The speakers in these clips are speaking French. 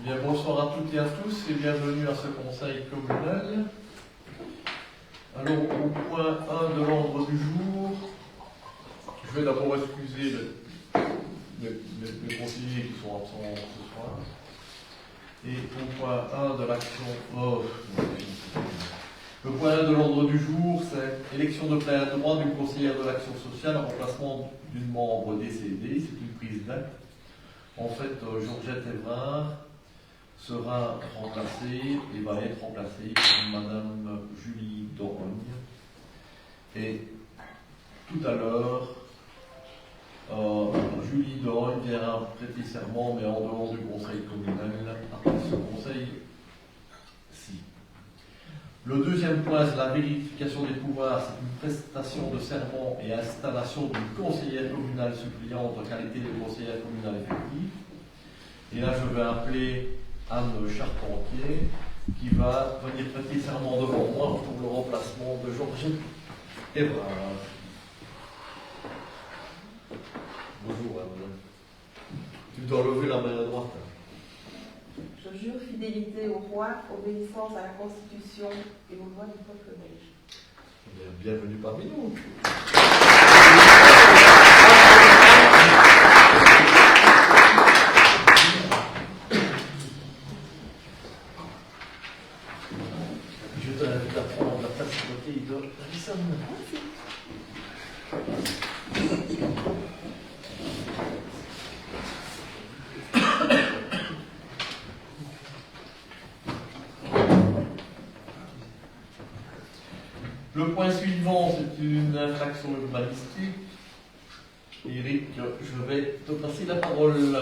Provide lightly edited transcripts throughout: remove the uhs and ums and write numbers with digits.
Bien, bonsoir à toutes et à tous et bienvenue à ce conseil communal. Alors, au point 1 de l'ordre du jour, je vais d'abord excuser les conseillers qui sont absents ce soir. Et au point 1 de l'action... le point 1 de l'ordre du jour, c'est élection de plein droit d'une conseillère de l'action sociale en remplacement d'une membre décédée. C'est une prise d'acte. En fait, Georgette Évrard sera remplacée et va être remplacée par Madame Julie Dorogne. Et tout à l'heure, Julie Dorogne viendra prêter serment, mais en dehors du conseil communal, après ce conseil-ci. Le deuxième point, c'est la vérification des pouvoirs. C'est une prestation de serment et installation d'une conseillère communale suppléante en qualité de conseillère communale effective. Et là, je vais appeler Anne Charpentier, qui va venir prêter serment devant moi pour le remplacement de Georgette Évrard. Bonjour, madame. Tu dois lever la main à droite. Je jure fidélité au roi, obéissance à la Constitution et aux lois du peuple belge. Bienvenue parmi nous. Je t'invite à prendre la place de côté de Alison. Le point suivant, c'est une infraction urbanistique. Eric, je vais te passer la parole.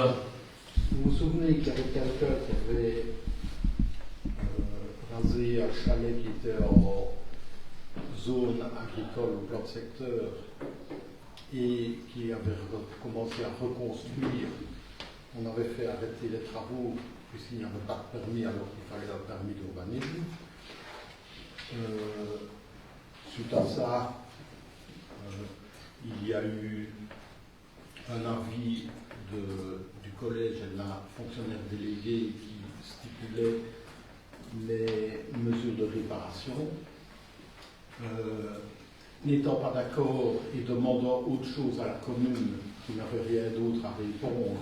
Vous vous souvenez qu'il y avait quelqu'un qui avait rasé un chalet qui était en zone agricole au plan de secteur et qui avait commencé à reconstruire. On avait fait arrêter les travaux puisqu'il n'y avait pas de permis alors qu'il fallait un permis d'urbanisme. Suite à ça, il y a eu un avis du collège et de la fonctionnaire déléguée qui stipulait les mesures de réparation. N'étant pas d'accord et demandant autre chose à la commune qui n'avait rien d'autre à répondre,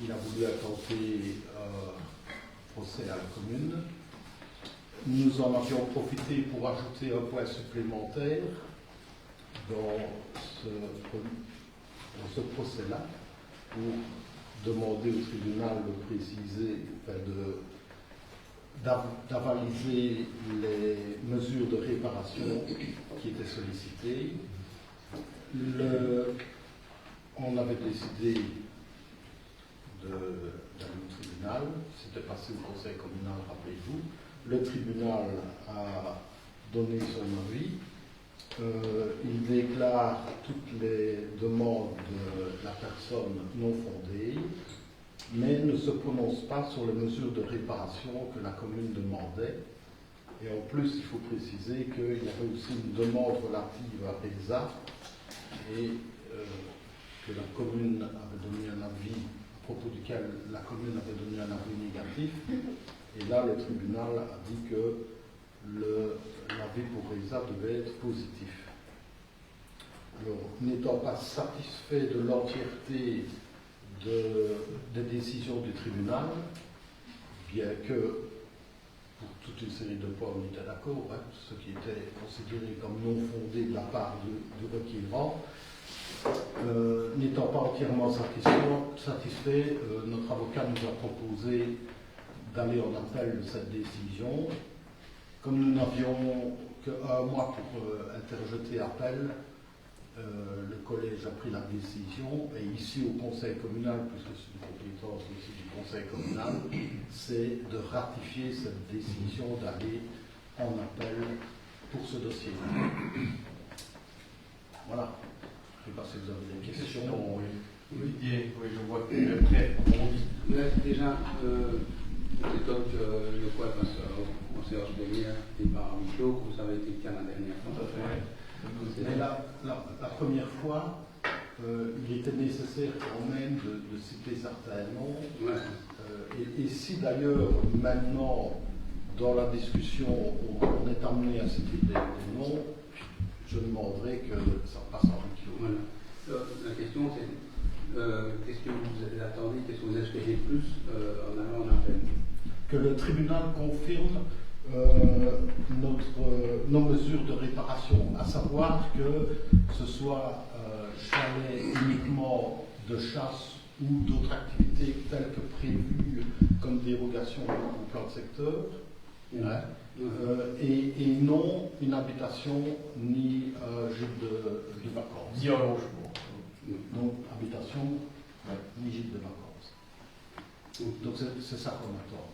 il a voulu intenter procès à la commune. Nous en avions profité pour ajouter un point supplémentaire dans ce procès-là, pour demander au tribunal de préciser, d'avaliser les mesures de réparation qui étaient sollicitées. On avait décidé d'aller au tribunal, c'était passé au conseil communal, rappelez-vous. Le tribunal a donné son avis. Il déclare toutes les demandes de la personne non fondées, mais ne se prononce pas sur les mesures de réparation que la commune demandait. Et en plus, il faut préciser qu'il y avait aussi une demande relative à PESA et que la commune avait donné un avis, à propos duquel la commune avait donné un avis négatif. Et là, le tribunal a dit que l'avis pour PESA devait être positif. Alors, n'étant pas satisfait de l'entièreté des décisions du tribunal, bien que pour toute une série de points on était d'accord, ce qui était considéré comme non fondé de la part du requérant, n'étant pas entièrement satisfait, notre avocat nous a proposé d'aller en appel de cette décision. Comme nous n'avions qu'un mois pour interjeter appel, le collège a pris la décision, et ici au conseil communal, puisque c'est une compétence aussi du conseil communal, c'est de ratifier cette décision d'aller en appel pour ce dossier. Voilà. Je ne sais pas si vous avez des questions. Olivier, oui, je vois que tu es prêt. Déjà, j'étonne que le point passe au séance plénière et pas à huis clos, comme ça avait été le cas la dernière fois. Tout à fait. Mais la première fois, il était nécessaire quand même de citer certains noms. Ouais. Et Et si d'ailleurs, maintenant, dans la discussion, on est amené à citer des noms, je demanderai que ça passe en clos. Voilà. La question, c'est qu'est-ce que vous attendez, qu'est-ce que vous espérez plus en allant en appel? Que le tribunal confirme nos mesures de réparation, à savoir que ce soit chalet uniquement de chasse ou d'autres activités telles que prévues comme dérogation au plan de secteur, et non une habitation ni gîte de vacances. Ni un logement. Donc habitation ni gîte de vacances. Donc c'est ça qu'on attend.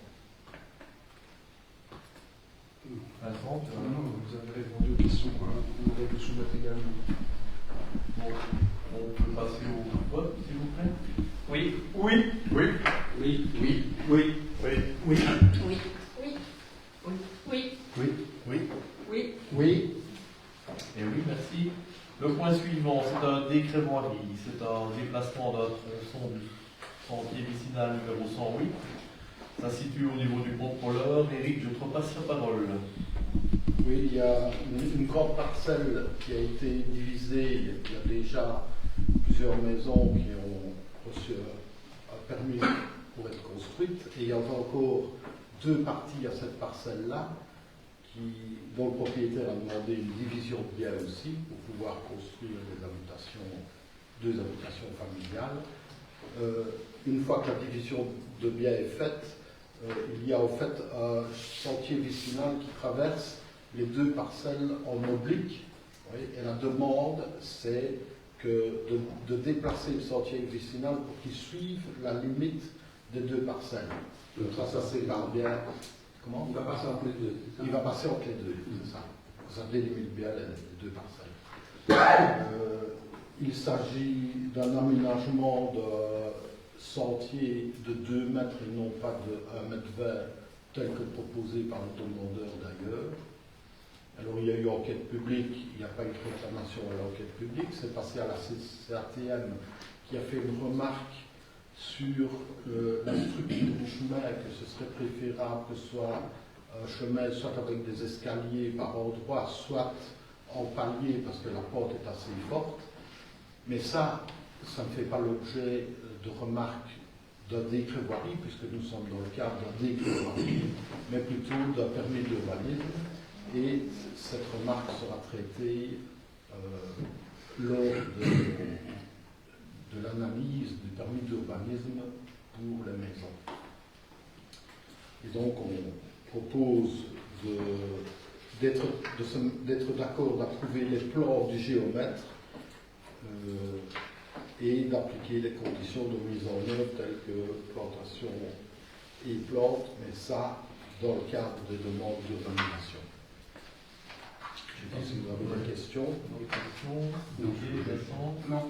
Vincent, tu Non, vous avez répondu aux questions, quoi. Vous voulez le soumettre également. on peut passer au vote, s'il vous plaît. Oui. Oui. Oui. Oui. Oui. Oui. Oui. Oui. Oui. Oui. Oui. Oui. Oui. Oui. Oui. Et oui, merci. Le point suivant, c'est un décret voirie. C'est un déplacement d'un tronçon du sentier vicinal numéro 108. Ça se situe au niveau du contrôleur. Éric, je te repasse la parole. Oui, il y a une grande parcelle qui a été divisée. Il y a déjà plusieurs maisons qui ont reçu un permis pour être construites. Et il y a encore deux parties à cette parcelle-là dont le propriétaire a demandé une division de biens aussi pour pouvoir construire deux habitations familiales. Une fois que la division de biens est faite, il y a en fait un sentier vicinal qui traverse les deux parcelles en oblique. Oui, et la demande, c'est de déplacer le sentier vicinal pour qu'il suive la limite des deux parcelles. Donc ça sépare bien. Comment? Il va passer entre les deux. Il va passer entre les deux, c'est ça. Ça délimite bien les deux parcelles. Il s'agit d'un aménagement de sentier de 2 mètres et non pas de 1,20 m tel que proposé par le demandeur d'ailleurs. Alors il y a eu enquête publique, il n'y a pas eu de réclamation à l'enquête publique, c'est passé à la CATM qui a fait une remarque sur la structure du chemin, que ce serait préférable que ce soit un chemin soit avec des escaliers par endroits, soit en palier parce que la pente est assez forte. Mais ça ne fait pas l'objet de remarques d'un décret voirie, puisque nous sommes dans le cadre d'un décret voirie, mais plutôt d'un permis d'urbanisme. Et cette remarque sera traitée lors de l'analyse du permis d'urbanisme pour les maisons. Et donc on propose d'être d'accord d'approuver les plans du géomètre et d'appliquer les conditions de mise en œuvre telles que plantation et plantes, mais ça dans le cadre des demandes d'urbanisation. Je ne sais pas si vous avez des questions. Ok, Vincent. Non,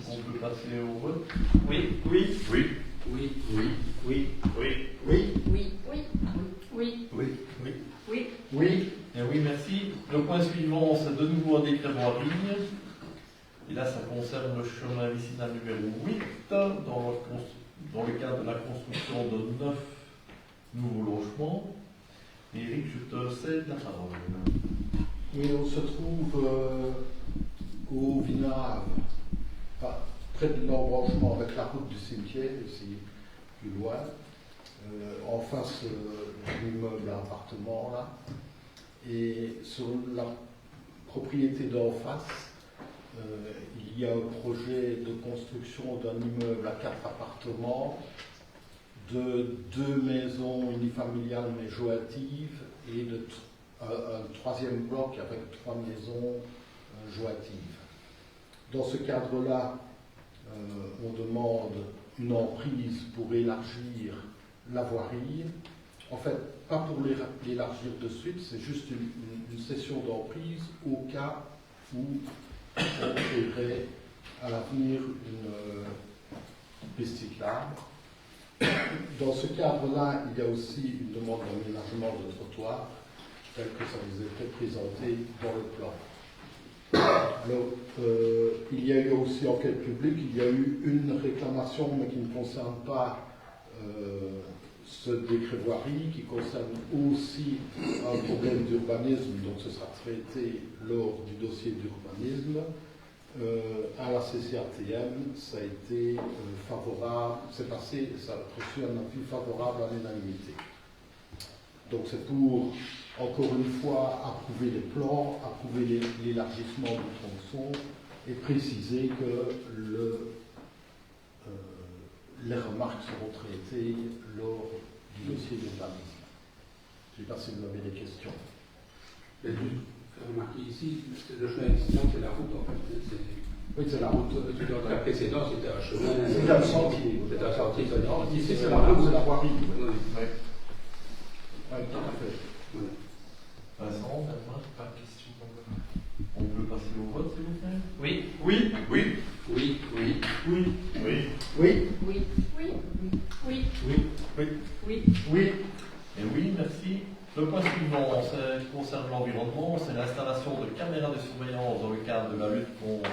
On peut passer au vote. Oui. Oui. Oui. Oui. Oui. Oui. Oui. Oui. Oui. Oui. Oui. Oui. Oui. Oui. Oui. Et oui, merci. Le point suivant, c'est de nouveau un décret voirie. Et là, ça concerne le chemin vicinal numéro 8, dans le cadre de la construction de 9 nouveaux logements. Éric, je te cède la parole. Oui, on se trouve au Vinave, près de l'embranchement avec la route du cimetière, ici, plus loin, en face de l'immeuble à appartement, là. Et sur la propriété d'en face, il y a un projet de construction d'un immeuble à 4 appartements, de 2 maisons unifamiliales mais jointives et un troisième bloc avec 3 maisons jointives. Dans ce cadre-là, on demande une emprise pour élargir la voirie. En fait, pas pour l'élargir de suite, c'est juste une cession d'emprise au cas où on créerait à l'avenir une piste cyclable. Dans ce cadre-là, il y a aussi une demande d'aménagement de trottoir, tel que ça vous était présenté dans le plan. Alors, il y a eu aussi enquête publique, il y a eu une réclamation, mais qui ne concerne pas ce décret voirie qui concerne aussi un problème d'urbanisme, donc ce sera traité lors du dossier d'urbanisme. À la CCATM, ça a été favorable, c'est passé, ça a reçu un avis favorable à l'unanimité. Donc c'est pour, encore une fois, approuver les plans, approuver l'élargissement du tronçon et préciser que les remarques seront traitées lors du dossier d'urbanisme. Je ne sais pas si vous avez des questions. Mais juste faire remarquer ici, le chemin existant, c'est la route en fait. Oui, c'est la route. Dans le cas précédent, c'était un chemin. C'était un sentier. C'était un sentier. Ici, c'est la route, c'est la voirie. Oui. Oui, tout à fait. Oui. Vincent, Pas de question. on peut passer au vote, s'il vous plaît? Oui. Oui. Oui. Oui. Oui. Oui. Oui. Oui. Oui. Oui. Oui. Oui. Oui. Oui. Oui. Et oui, merci. Le point suivant concerne l'environnement, c'est l'installation de caméras de surveillance dans le cadre de la lutte contre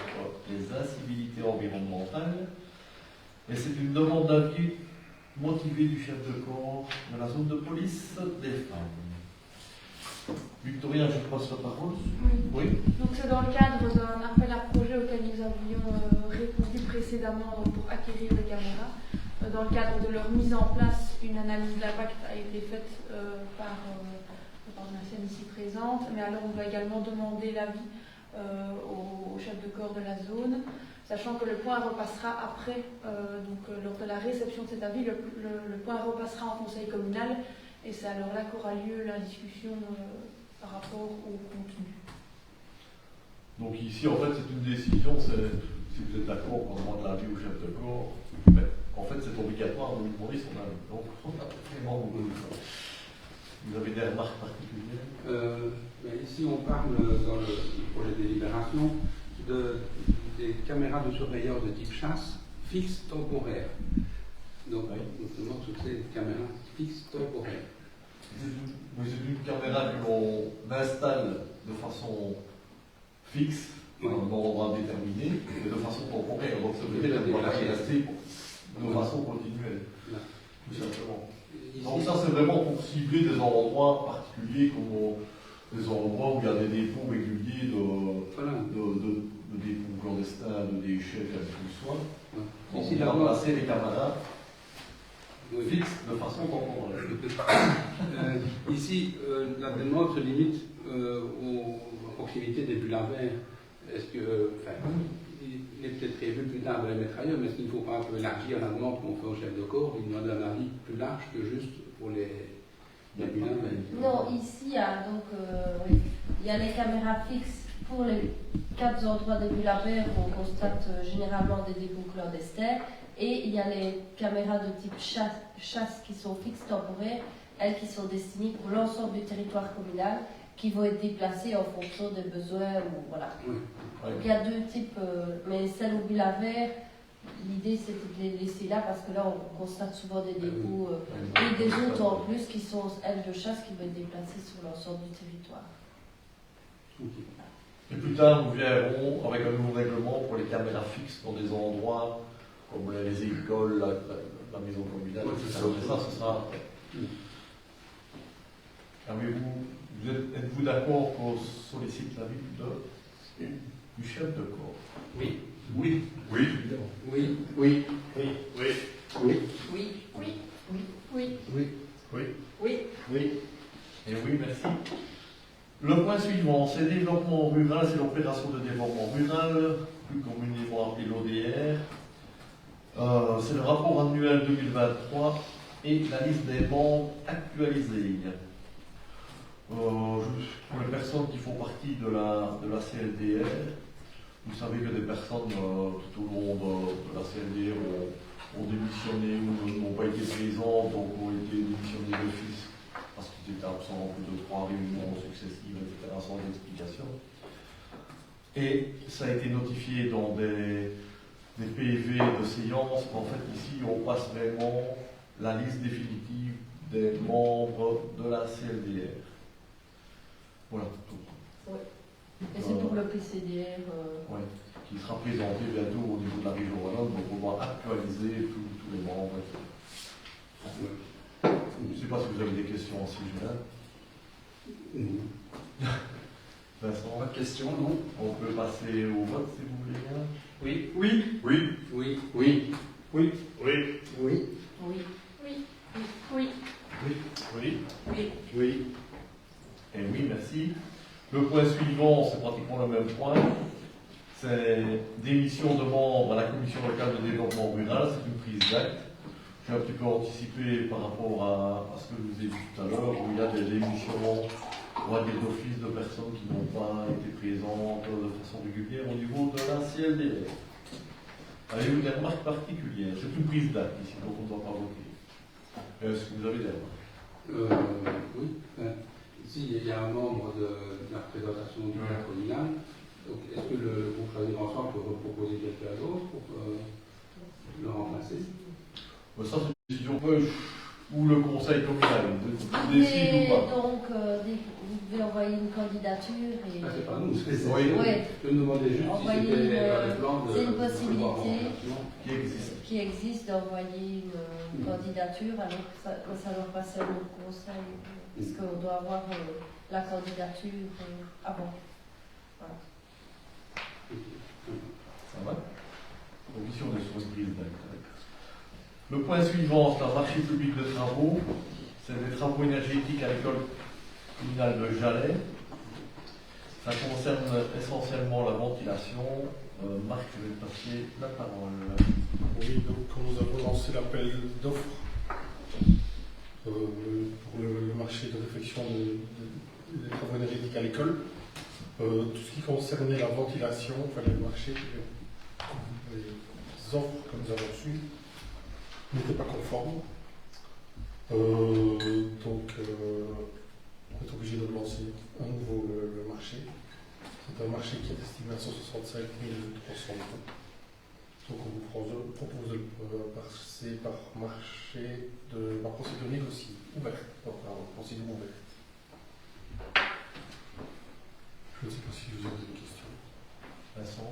les incivilités environnementales. Et c'est une demande d'avis motivée du chef de corps de la zone de police des femmes. Victoria, je passe la parole. Oui. Donc c'est dans le cadre d'un appel à projet auquel nous avions répondu précédemment pour acquérir des caméras. Dans le cadre de leur mise en place, une analyse d'impact a été faite par une ancienne ici présente, mais alors on va également demander l'avis au chef de corps de la zone, sachant que le point repassera après, lors de la réception de cet avis, le point repassera en conseil communal, et c'est alors là qu'aura lieu la discussion par rapport au contenu. Donc ici, en fait, c'est une décision, si vous êtes d'accord qu'on demande l'avis au chef de corps, ben, en fait, c'est obligatoire de lui demander son avis. Donc, on a vraiment beaucoup de choses. Vous avez des remarques particulières? Ici, on parle dans le projet de délibération des caméras de surveillance de type chasse fixes temporaires. Donc, on se demande ce que c'est des caméras fixes temporaires. C'est une caméra que l'on installe de façon fixe, dans un endroit déterminé, et de façon temporaire. Donc, ça veut dire qu'elle va rester de façon continuelle, tout simplement. Donc ça, c'est vraiment pour cibler des endroits particuliers, comme des endroits où il y a des dépôts réguliers de dépôts clandestins, de déchets, quel qu'il soit. Donc, Ici, on va remplacer les caméras fixes de façon temporaire. Ici, la demande se limite aux proximités des bulles à verre. Est-ce que, il est peut-être prévu plus tard de les mettre ailleurs, mais est-ce qu'il ne faut pas un peu élargir la demande qu'on fait au chef de corps, lui demander un avis plus large que juste pour les bulles à verre? Non, ici, il y a oui, il y a les caméras fixes pour les 4 endroits des bulles à verre où on constate généralement des dépôts clandestins, et il y a les caméras de type chasse qui sont fixes temporaires, elles qui sont destinées pour l'ensemble du territoire communal, qui vont être déplacées en fonction des besoins. Voilà. Oui. Donc il y a 2 types, mais celles au bulles à verre, l'idée c'était de les laisser là parce que là on constate souvent des dépôts et des autres en plus qui sont elles de chasse qui vont être déplacées sur l'ensemble du territoire. Et plus tard, nous verrons avec un nouveau règlement pour les caméras fixes dans des endroits comme les écoles, la maison communale, etc. Ça, ce sera après. Êtes-vous d'accord qu'on sollicite l'avis du chef de corps? Oui. Oui. Oui. Oui. Oui. Oui. Oui. Oui. Oui. Oui. Oui. Oui. Oui. Oui. Oui. Et oui, merci. Le point suivant, c'est développement rural, c'est l'opération de développement rural, plus communément appelé l'ODR. C'est le rapport annuel 2023 et la liste des membres actualisée. Pour les personnes qui font partie de la CLDR, vous savez que des personnes tout au long de la CLDR ont démissionné ou n'ont pas été présentes, donc ont été démissionnés d'office parce qu'ils étaient absents en plus de 3 réunions successives, etc., sans explication. Et ça a été notifié dans des PV de séance. En fait, ici, on passe vraiment la liste définitive des membres de la CLDR. Voilà. Oui. Et c'est pour le PCDR. Ouais, qui sera présenté bientôt au niveau de la région wallonne, donc on va actualiser tous les membres. Oui. pas si vous avez des questions en ce sujet-là. Vincent, Pas de question, non? on peut passer au vote si vous voulez bien. Oui. Oui. Oui. Oui. Oui. Oui. Oui. Oui. Oui. Oui. Oui. Oui. Oui. Oui. Et oui, merci. Le point suivant, c'est pratiquement le même point. C'est démission de membres à la commission locale de développement rural. C'est une prise d'acte. J'ai un petit peu anticipé par rapport à ce que je vous ai dit tout à l'heure, où il y a des démissions, on va dire d'office, de personnes qui n'ont pas été présentes de façon régulière au niveau de la CLDR. Avez-vous des remarques particulières? C'est une prise d'acte ici, donc on ne doit pas voter. Est-ce que vous avez des remarques? Oui. Ici, il y a un membre de la représentation du cadre communal. Donc, est-ce que le groupe Choisir Ensemble peut proposer quelqu'un d'autre pour le remplacer? Ça, c'est une décision ou le conseil communal Vous décide ou pas. donc, vous pouvez envoyer une candidature et. Ah, c'est pas nous, c'est Oui. Ouais. Je me demandais juste Envoyer si c'était une- dans les plans de. c'est une de possibilité. Qui existe. Qui existe d'envoyer une candidature alors que ça doit passer à notre conseil. Parce qu'on doit avoir la candidature avant. Voilà. Ça va? Donc ici, on est sur une prise d'acte. Le point suivant, c'est un marché public de travaux. C'est des travaux énergétiques à l'école communale de Jalais. Ça concerne essentiellement la ventilation. Marc, je vais passer la parole. Oui, donc quand nous avons lancé l'appel d'offres pour le marché de réfection des travaux énergétiques à l'école, tout ce qui concernait la ventilation, enfin le marché, les offres que nous avons reçues n'étaient pas conformes. Donc on est obligé de lancer à nouveau le marché. C'est un marché qui est estimé à 165 300 euros. Donc on vous propose de passer par marché par procédure négociée, ouverte. Non, pardon, procédure ouverte. Je ne sais pas si vous avez des questions. Vincent,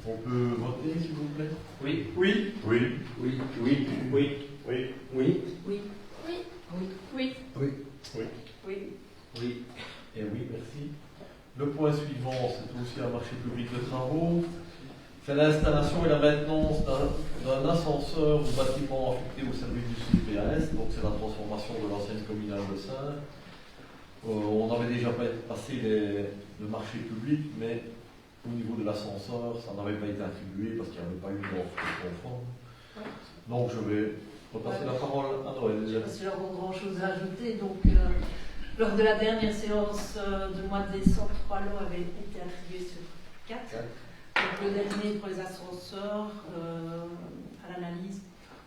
on peut voter, s'il vous plaît? Oui. Oui. Oui. Oui. Oui. Oui. Oui. Oui. Oui. Oui. Oui. Oui. Oui. Oui. Oui. Et oui, merci. Le point suivant, c'est aussi un marché public de travaux. C'est l'installation et la maintenance d'un ascenseur ou bâtiment affecté au service du CPAS. Donc c'est la transformation de l'ancienne communale de Saint. On avait déjà passé le marché public, mais au niveau de l'ascenseur, ça n'avait pas été attribué parce qu'il n'y avait pas eu d'offre conforme. Donc je vais repasser la parole à Noël. Je ne sais pas si j'ai encore grand chose à ajouter. Donc, lors de la dernière séance du mois de décembre, 3 lots avaient été attribués sur 4. Donc, le dernier pour les ascenseurs, à l'analyse,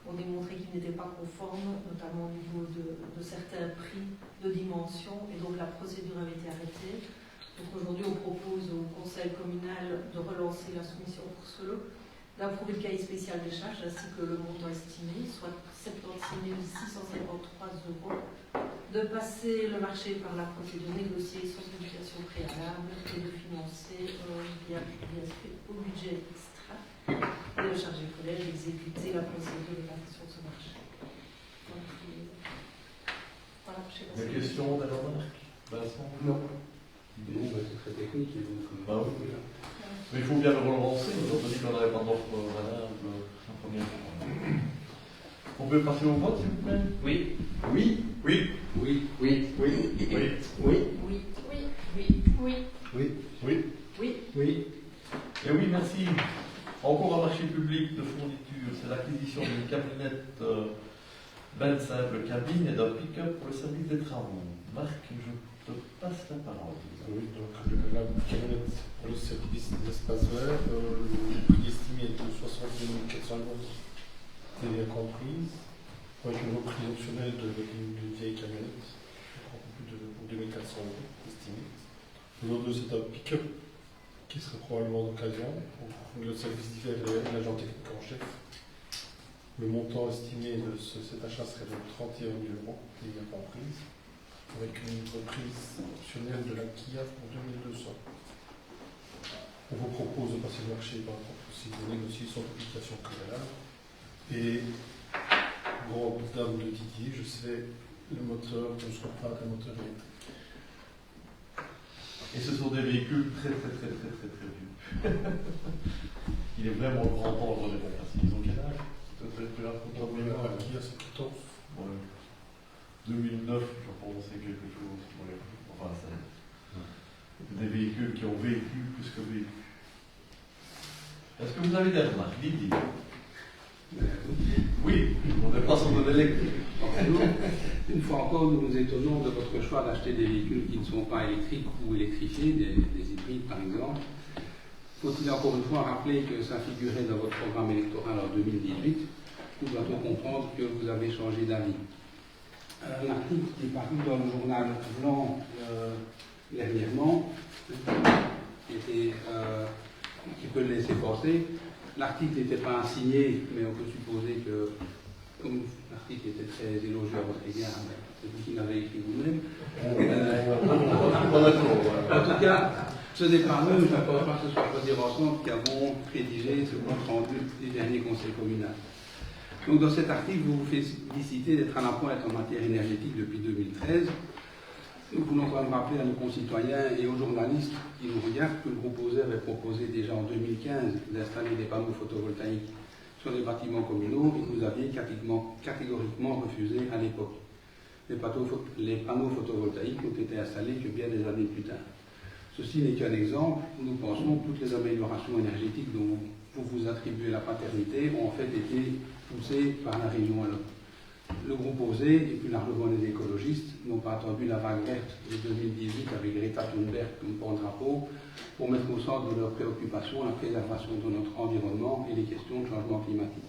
ont démontré qu'ils n'étaient pas conformes, notamment au niveau de certains prix de dimension, et donc la procédure avait été arrêtée. Donc aujourd'hui, on propose au conseil communal de relancer la soumission pour ce lot, d'approuver le cahier spécial des charges ainsi que le montant estimé, soit 76 653 euros, de passer le marché par la procédure négociée sans publication préalable et de financer via au budget extra et de charger le collège d'exécuter la procédure de passation de ce marché. Donc, voilà, je sais pas Des si- questions, des remarques? Vincent? Non. C'est très technique. Bah oui. Mais il faut bien le relancer, nous avons dit qu'on n'avait pas d'offre valable la première fois. On peut passer au vote, s'il vous plaît? Oui. Oui. Oui. Oui. Oui. Oui. Oui. Oui. Oui. Oui. Oui. Oui. Oui. Oui. Oui. Et oui, merci. Encore un marché public de fourniture, c'est l'acquisition d'une camionnette 20 simple cabine et d'un pick-up pour le service des travaux. Marc, je te passe la parole. Oui, donc la camionnette pour le service des espaces verts, le prix estimé est de 62 400 euros, TVA comprise, avec une reprise optionnelle d'une vieille camionnette, un peu plus de 2400 euros estimé. L'autre, c'est un pick-up qui serait probablement d'occasion pour le service d'hiver et l'agent technique en chef. Le montant estimé de cet achat serait de 31 000 euros, TVA comprise, avec une reprise optionnelle de la Kia pour 2200. On vous propose de passer le marché par rapport possible de négocier sans publication préalable et grande dame de Didier, je sais le moteur, on ne se pas qu'un moteur électrique. Et ce sont des véhicules très vieux. Il est vraiment grand temps de démocratie. Ils ont quel âge? Donc, qui a cette 14 Ouais. 2009, je pense, c'est quelque chose. Ouais. Enfin, c'est des véhicules qui ont vécu plus que vécu. Est-ce que vous avez des remarques? Didier? Oui, on n'est pas sur de l'électrique. Une fois encore, nous nous étonnons de votre choix d'acheter des véhicules qui ne sont pas électriques ou électrifiés, des hybrides par exemple. Faut-il encore une fois rappeler que ça figurait dans votre programme électoral en 2018, ou doit-on comprendre que vous avez changé d'avis? L'article qui est paru dans le journal Blanc dernièrement, qui peut le laisser penser. L'article n'était pas signé, mais on peut supposer que, comme l'article était très élogieux à votre égard, c'est vous qui l'avez écrit vous-même. En tout cas, ce n'est pas nous, je ne pense pas que ce soit Redire Ensemble qui avons rédigé ce compte rendu du dernier conseil communal. Donc dans cet article, vous vous félicitez d'être à la pointe en matière énergétique depuis 2013. Nous voulons quand même rappeler à nos concitoyens et aux journalistes qui nous regardent que le groupe OSER avait proposé déjà en 2015 d'installer des panneaux photovoltaïques sur les bâtiments communaux et que vous aviez catégoriquement refusé à l'époque. Les panneaux photovoltaïques ont été installés que bien des années plus tard. Ceci n'est qu'un exemple. Nous pensons que toutes les améliorations énergétiques dont vous vous attribuez la paternité ont en fait été poussées par la région alors. Le groupe OSER et plus largement les écologistes n'ont pas attendu la vague verte de 2018 avec Greta Thunberg comme porte-drapeau pour mettre au centre de leurs préoccupations la préservation de notre environnement et les questions de changement climatique.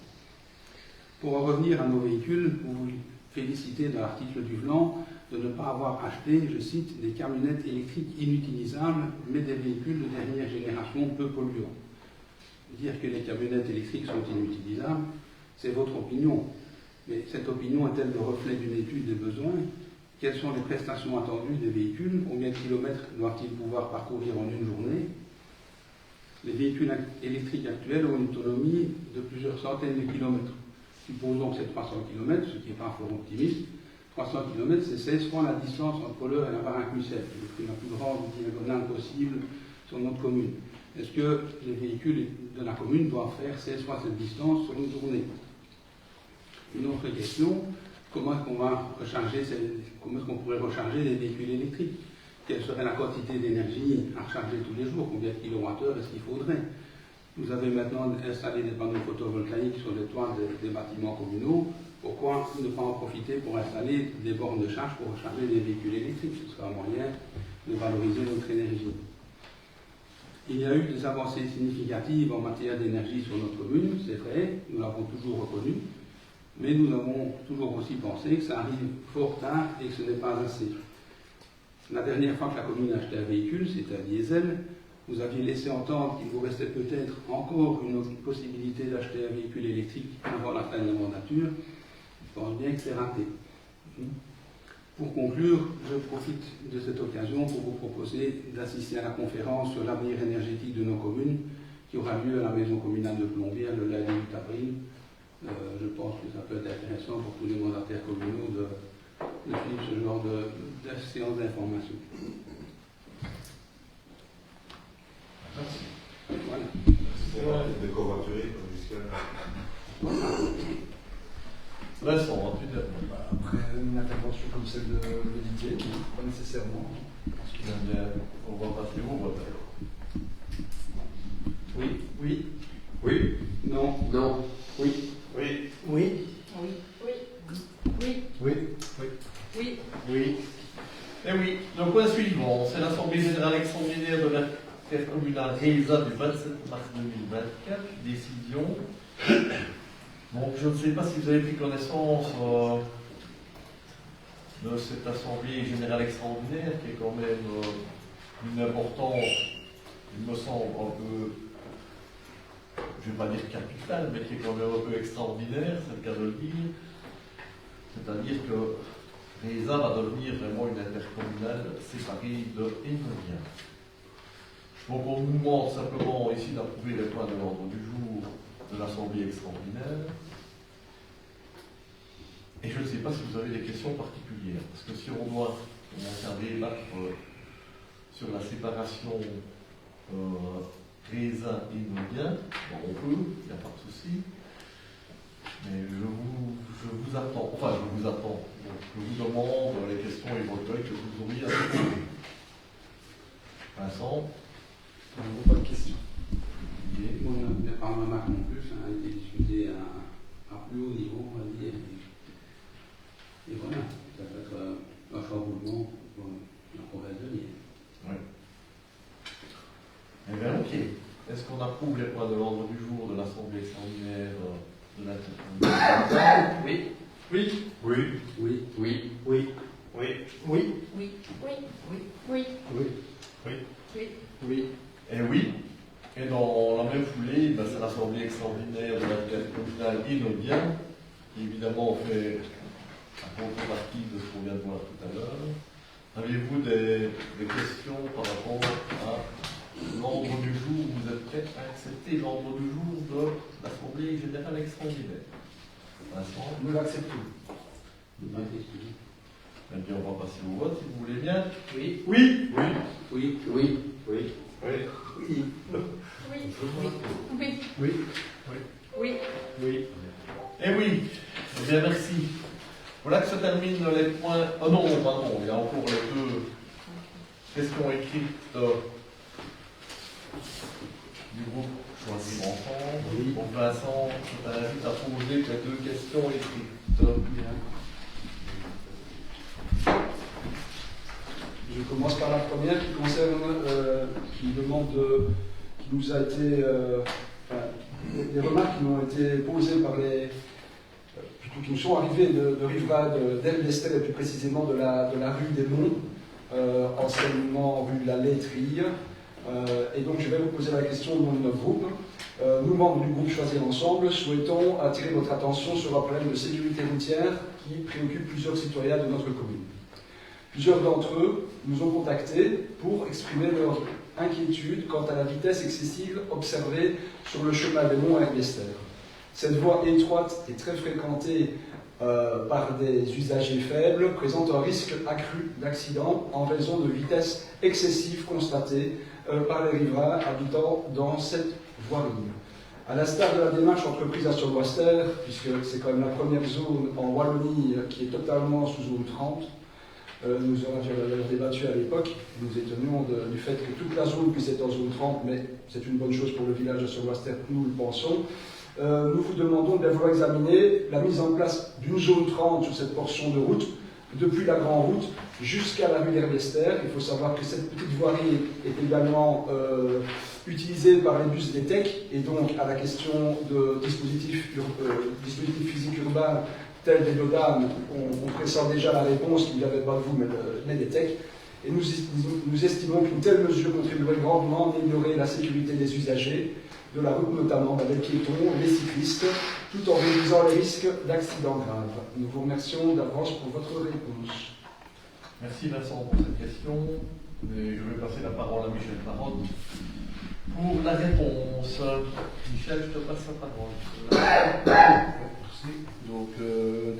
Pour en revenir à nos véhicules, vous vous félicitez de l'article du Blanc de ne pas avoir acheté, je cite, des camionnettes électriques inutilisables, mais des véhicules de dernière génération peu polluants. Dire que les camionnettes électriques sont inutilisables, c'est votre opinion. Mais cette opinion est-elle le reflet d'une étude des besoins? Quelles sont les prestations attendues des véhicules? Combien de kilomètres doivent-ils pouvoir parcourir en une journée? Les véhicules électriques actuels ont une autonomie de plusieurs centaines de kilomètres. Supposons que c'est 300 km, ce qui n'est pas fort optimiste. 300 km, c'est 16 fois la distance entre Polleur et la Baracuissel. J'ai pris la plus grande diagonale possible sur notre commune. Est-ce que les véhicules de la commune doivent faire 16 fois cette distance sur une journée? Une autre question, comment est-ce qu'on pourrait recharger les véhicules électriques? Quelle serait la quantité d'énergie à recharger tous les jours? Combien de kilowattheures est-ce qu'il faudrait? Vous avez maintenant installé des panneaux photovoltaïques sur les toits des bâtiments communaux. Pourquoi ne pas en profiter pour installer des bornes de charge pour recharger des véhicules électriques? Ce sera un moyen de valoriser notre énergie. Il y a eu des avancées significatives en matière d'énergie sur notre commune, c'est vrai, nous l'avons toujours reconnu. Mais nous avons toujours aussi pensé que ça arrive fort tard et que ce n'est pas assez. La dernière fois que la commune a acheté un véhicule, c'était un diesel, vous aviez laissé entendre qu'il vous restait peut-être encore une autre possibilité d'acheter un véhicule électrique avant la fin de la mandature. Je pense bien que c'est raté. Pour conclure, je profite de cette occasion pour vous proposer d'assister à la conférence sur l'avenir énergétique de nos communes qui aura lieu à la maison communale de Plombières le lundi 8 avril. Je pense que ça peut être intéressant pour tous les mandataires communaux de suivre ce genre de séance d'information. Voilà. C'est de covoiturer jusqu'à... Vincent, tu dis. Après une intervention comme celle de Didier, pas nécessairement. Parce qu'il aime bien. On va passer au vote. Oui. Oui. Oui. Non. Non. Oui. Oui. Oui. Oui. Oui. Oui. Oui. Oui. Oui. Et oui. Le point suivant, c'est l'Assemblée générale extraordinaire de l'intercommunale RESA du 27 mars 2024. Décision. Donc, je ne sais pas si vous avez pris connaissance de cette Assemblée générale extraordinaire qui est quand même une importance, il me semble, un peu, je ne vais pas dire capitale, mais qui est quand même un peu extraordinaire, c'est le cas de le dire. C'est-à-dire que RESA va devenir vraiment une intercommunale séparée de Hénonia. Donc, on nous demande simplement ici d'approuver les points de l'ordre du jour de l'Assemblée extraordinaire. pas si vous avez des questions particulières, parce que si on doit débattre sur la séparation raisin et Inodien, bon, on peut, il n'y a pas de souci. Mais je vous attends. Donc, je vous demande les questions éventuelles que vous auriez à me poser. Vincent? Pas de questions. Par ma marque non plus, ça a été discuté à plus haut niveau, on va dire. Et voilà, ça peut être un chamboulement pour la province de Lille. Oui. Eh bien, ok. Est-ce qu'on approuve les points de l'ordre du jour de l'Assemblée extraordinaire de l'intercommunalité? Oui. Oui. Oui. Oui. Oui. Oui. Oui. Oui. Oui. Oui. Oui. Oui. Oui. Oui. Oui. Et oui. Et dans la même foulée, ben, c'est l'Assemblée extraordinaire de l'intercommunale Inodien, qui évidemment fait la contrepartie de ce qu'on vient de voir tout à l'heure. Avez-vous des questions par rapport à l'ordre du jour? Vous êtes prêts à accepter l'ordre du jour de l'Assemblée générale extraordinaire? Vincent? Nous l'acceptons. Eh bien, on va passer au vote si vous voulez bien. Oui. Oui. Oui. Oui. Oui. Oui. Oui. Oui. Oui. Oui. Oui. Oui. Oui. Eh oui. Eh bien, merci. Voilà que se terminent les points. Oh non, pardon, il y a encore les deux questions écrites du groupe Choisir Ensemble. Oui. Donc Vincent, je t'invite à poser les deux questions écrites. Je commence par la première qui concerne, qui demande, qui nous a été, des remarques qui ont été posées par les, plutôt qui nous sont arrivées de riverains d'Elbestel et plus précisément de la rue des Monts, anciennement rue de la Laiterie. Et donc je vais vous poser la question au nom de notre groupe. Nous, membres du groupe Choisir Ensemble, souhaitons attirer votre attention sur un problème de sécurité routière qui préoccupe plusieurs citoyens de notre commune. Plusieurs d'entre eux nous ont contactés pour exprimer leur inquiétude quant à la vitesse excessive observée sur le chemin des Monts à Herbester. Cette voie étroite et très fréquentée par des usagers faibles présente un risque accru d'accident en raison de vitesse excessive constatée par les riverains habitant dans cette voirie. À l'instar de la démarche entreprise à Solwaster, puisque c'est quand même la première zone en Wallonie qui est totalement sous zone 30, nous en avions débattu à l'époque, nous étonnions du fait que toute la zone puisse être en zone 30, mais c'est une bonne chose pour le village de Solwaster, nous le pensons. Nous vous demandons de vouloir examiner la mise en place d'une zone 30 sur cette portion de route, depuis la grande route jusqu'à la rue d'Herbester. Il faut savoir que cette petite voirie est également utilisée par les bus d'ETEC, et donc à la question de dispositifs physiques urbains tels des dodanes, on pressent déjà la réponse qui ne viendrait pas de vous, mais d'ETEC. Et nous estimons qu'une telle mesure contribuerait grandement à améliorer la sécurité des usagers de la route, notamment les piétons, les cyclistes, tout en réduisant les risques d'accidents graves. Nous vous remercions d'avance pour votre réponse. Merci Vincent pour cette question. Et je vais passer la parole à Michel Parod pour la réponse. Michel, je te passe la parole. Merci. Donc,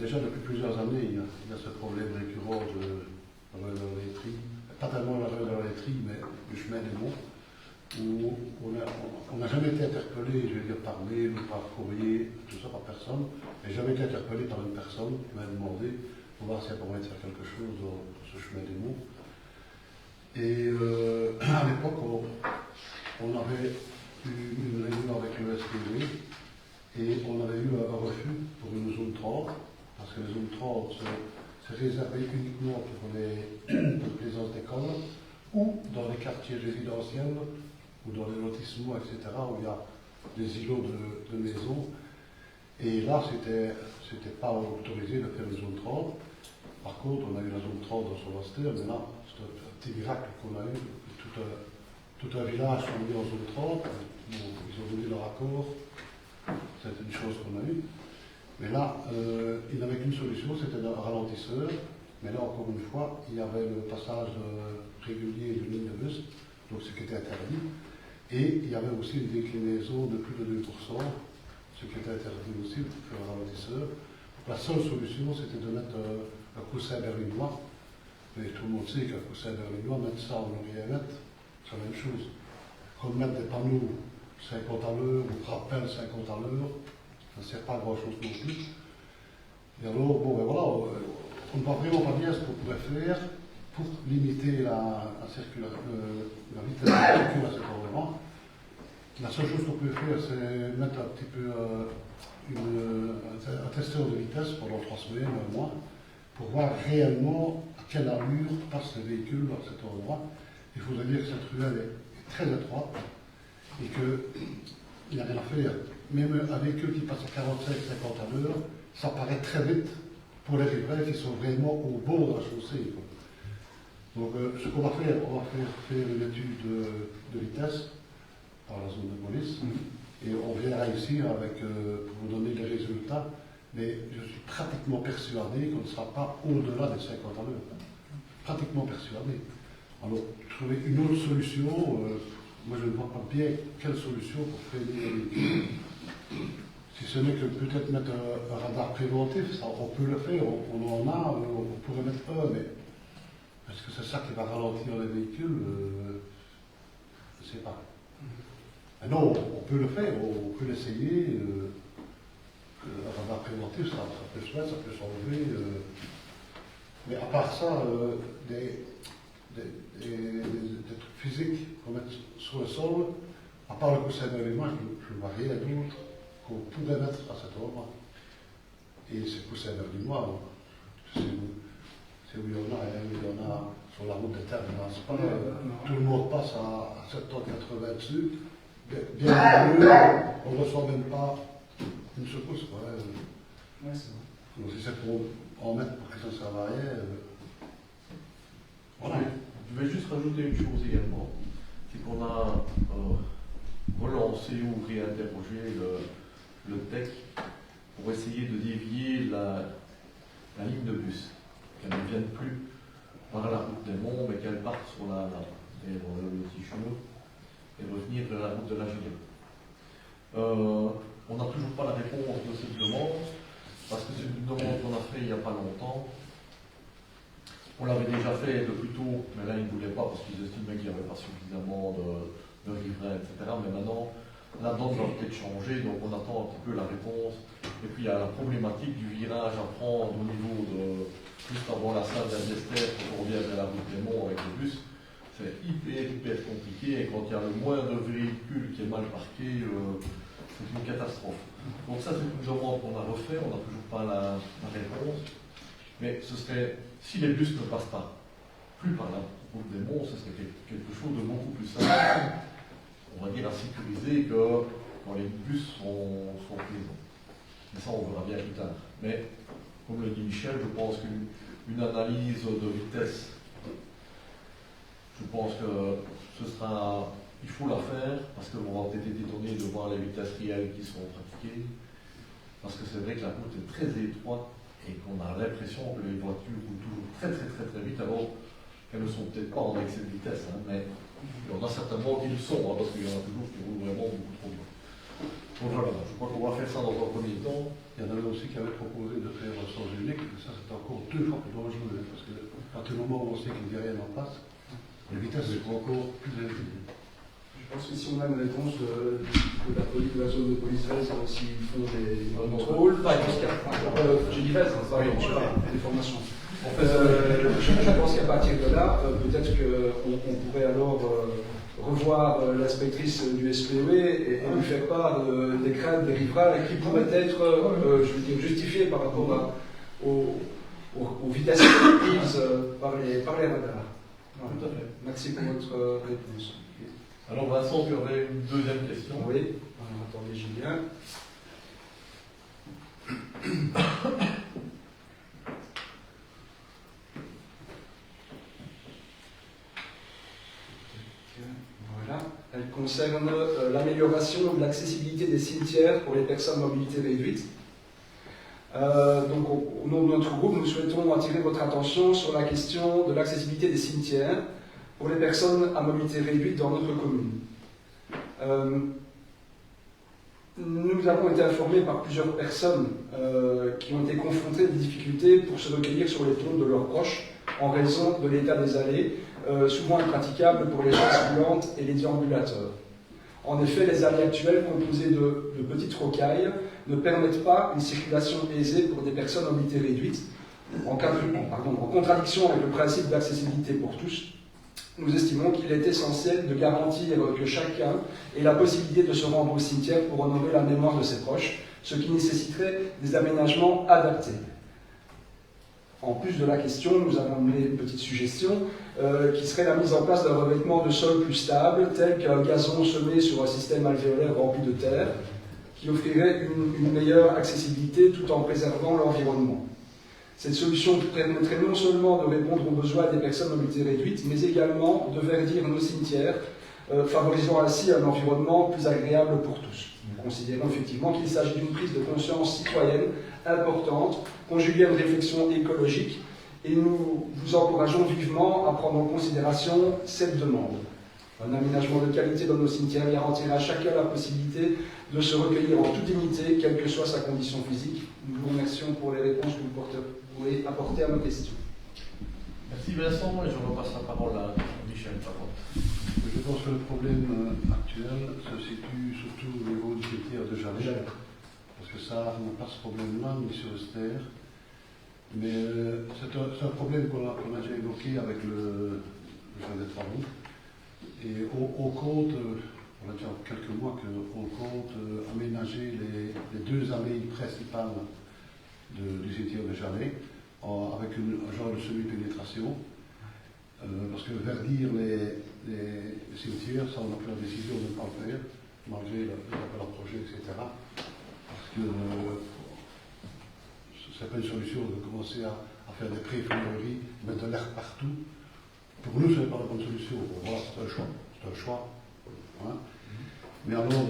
déjà depuis plusieurs années, il y a ce problème récurrent de la laiterie, pas tellement la laiterie, mais du chemin des Monts, où on n'a jamais été interpellé, je veux dire par mail ou par courrier, tout ça par personne, mais jamais été interpellé par une personne qui m'a demandé pour voir si elle pourrait faire quelque chose dans ce chemin des Monts. Et à l'époque, on avait eu une réunion avec le SPV et on avait eu un refus pour une zone 30, parce que la zone 30 c'est réservé uniquement pour les plaisances d'école ou dans les quartiers résidentiels ou dans les lotissements, etc., où il y a des îlots de maisons. Et là, c'était pas autorisé de faire une zone 30. Par contre, on a eu la zone 30 dans Solwaster, mais là, c'est un petit miracle qu'on a eu. Tout un village sont mis en zone 30, ils ont donné leur accord, c'est une chose qu'on a eue. Mais là, il n'avait qu'une solution, c'était un ralentisseur. Mais là, encore une fois, il y avait le passage régulier de ligne de bus, donc ce qui était interdit. Et il y avait aussi une déclinaison de plus de 2%, ce qui était interdit aussi pour faire un ralentisseur. La seule solution, c'était de mettre un coussin berlinois. Mais tout le monde sait qu'un coussin berlinois, mettre ça en oreillette, c'est la même chose. Comme mettre des panneaux 50 à l'heure ou rappel 50 à l'heure, ça ne sert pas à grand chose non plus. Et alors, bon, ben voilà, on ne voit vraiment pas bien ce qu'on pourrait faire pour limiter la vitesse de circulation à cet endroit. La seule chose qu'on peut faire, c'est mettre un petit peu un testeur de vitesse pendant 3 semaines, un mois, pour voir réellement à quelle allure passent les véhicules à cet endroit. Il faudrait dire que cette ruelle est très étroite et qu'il n'y a rien à faire. Même un véhicule qui passe à 45-50 à l'heure, ça paraît très vite pour les riverains qui sont vraiment au bord de la chaussée, quoi. Donc ce qu'on va faire, on va faire une étude de vitesse par la zone de police et on viendra ici avec, pour vous donner les résultats, mais je suis pratiquement persuadé qu'on ne sera pas au-delà des 50 à l'heure. Pratiquement persuadé. Alors, trouver une autre solution, moi je ne vois pas bien quelle solution pour freiner les véhicules. Si ce n'est que peut-être mettre un radar préventif, ça, on peut le faire, on en a, on pourrait mettre un, mais est-ce que c'est ça qui va ralentir les véhicules? Je ne sais pas. Mais non, on peut le faire, on peut l'essayer. Un radar préventif, ça peut se mettre, ça peut s'enlever. Mais à part ça, des trucs physiques qu'on met sur le sol, à part le coussin d'éléments, je ne vois rien d'autre qu'on pourrait mettre à cet endroit. Et ces coussins berlinois, c'est où il y en a, hein, il y en a sur la route des terres, c'est pas, tout le monde passe à 7h80 dessus, bien mieux, on ne reçoit même pas une secousse. Quoi, Ouais, c'est vrai. Donc si c'est pour en mettre pour que ça ne serve à rien, voilà. Je vais juste rajouter une chose également, c'est qu'on a relancé ou réinterrogé le TEC pour essayer de dévier la ligne de bus, qu'elle ne vienne plus par la route des Monts, mais qu'elle parte sur vers le Tichot et revenir vers la route de la Gilet. On n'a toujours pas la réponse de cette demande, parce que c'est une demande qu'on a fait il n'y a pas longtemps. On l'avait déjà fait de plus tôt, mais là ils ne voulaient pas parce qu'ils estimaient qu'il n'y avait pas suffisamment de riverains, etc. Mais maintenant, la donne va peut-être changer, donc on attend un petit peu la réponse. Et puis il y a la problématique du virage à prendre au niveau de, juste avant la salle d'Albester, quand on revient vers la route des Monts avec le bus. C'est hyper compliqué, et quand il y a le moindre véhicule qui est mal parqué, c'est une catastrophe. Donc ça, c'est une demande qu'on a refait, on n'a toujours pas la réponse. Mais ce serait, si les bus ne passent pas plus par la route des Monts, ce serait quelque chose de beaucoup plus simple, on va dire à sécuriser, que quand les bus sont présents. Mais ça, on verra bien plus tard. Mais, comme le dit Michel, je pense qu'une analyse de vitesse, je pense que il faut la faire, parce qu'on va peut-être être étonné de voir les vitesses réelles qui sont pratiquées, parce que c'est vrai que la route est très étroite et qu'on a l'impression que les voitures roulent toujours très vite, alors qu'elles ne sont peut-être pas en excès de vitesse, hein, mais il y en a certainement qui le sont, hein, parce qu'il y en a toujours qui roulent vraiment beaucoup trop vite. Donc voilà, je crois qu'on va faire ça dans un premier temps. Il y en avait aussi qui avaient proposé de faire un sens unique, mais ça c'est encore 2 fois plus dangereux, parce que à partir du moment où on sait qu'il n'y a rien en face, les vitesses sont encore plus élevées. Je pense que si on a une réponse de la police, de la zone de police Vez, s'ils font des contrôles, je dis Vez, des formations. Je pense qu'à partir de là, peut-être qu'on pourrait alors revoir l'inspectrice du SPE et lui faire part des craintes des riverains qui pourraient être, je veux dire, justifiées par rapport aux vitesses prises par les radars. Voilà. Tout à fait. Merci pour votre réponse. Alors Vincent, tu aurais une deuxième question? Oui, alors, attendez Julien. Voilà, elle concerne l'amélioration de l'accessibilité des cimetières pour les personnes à mobilité réduite. Donc, au nom de notre groupe, nous souhaitons attirer votre attention sur la question de l'accessibilité des cimetières pour les personnes à mobilité réduite dans notre commune. nous avons été informés par plusieurs personnes qui ont été confrontées à des difficultés pour se recueillir sur les tombes de leurs proches en raison de l'état des allées, souvent impraticables pour les chaises roulantes et les déambulateurs. En effet, les allées actuelles, composées de petites rocailles, ne permettent pas une circulation aisée pour des personnes à mobilité réduite, en contradiction avec le principe d'accessibilité pour tous. Nous estimons qu'il est essentiel de garantir que chacun ait la possibilité de se rendre au cimetière pour honorer la mémoire de ses proches, ce qui nécessiterait des aménagements adaptés. En plus de la question, nous avons mené une petite suggestion qui serait la mise en place d'un revêtement de sol plus stable, tel qu'un gazon semé sur un système alvéolaire rempli de terre, qui offrirait une meilleure accessibilité tout en préservant l'environnement. Cette solution permettrait non seulement de répondre aux besoins des personnes à mobilité réduite, mais également de verdir nos cimetières, favorisant ainsi un environnement plus agréable pour tous. Nous considérons effectivement qu'il s'agit d'une prise de conscience citoyenne importante, conjuguée à une réflexion écologique, et nous vous encourageons vivement à prendre en considération cette demande. Un aménagement de qualité dans nos cimetières garantira à chacun la possibilité de se recueillir en toute dignité, quelle que soit sa condition physique. Nous vous remercions pour les réponses que vous pourrez apporter à nos questions. Merci Vincent, et je repasse la parole à Michel. Je pense que le problème actuel se situe surtout au niveau du cimetière de Jalais, parce que ça n'a pas ce problème-là, ni sur Esther. Mais c'est un problème qu'on a déjà évoqué avec le jardin des travaux. Et on compte, on a déjà quelques mois qu'on compte aménager les deux allées principales du cimetière de Jalais avec un genre de semi-pénétration. Parce que verdir les cimetières, ça on a pris la décision de ne pas le faire, malgré l'appel à projet, etc. Parce que c'est pas une solution de commencer à faire des pré-funérailles, mettre de l'air partout. Pour nous, ce n'est pas la bonne solution. Voilà, c'est un choix. C'est un choix. Hein. Mais alors,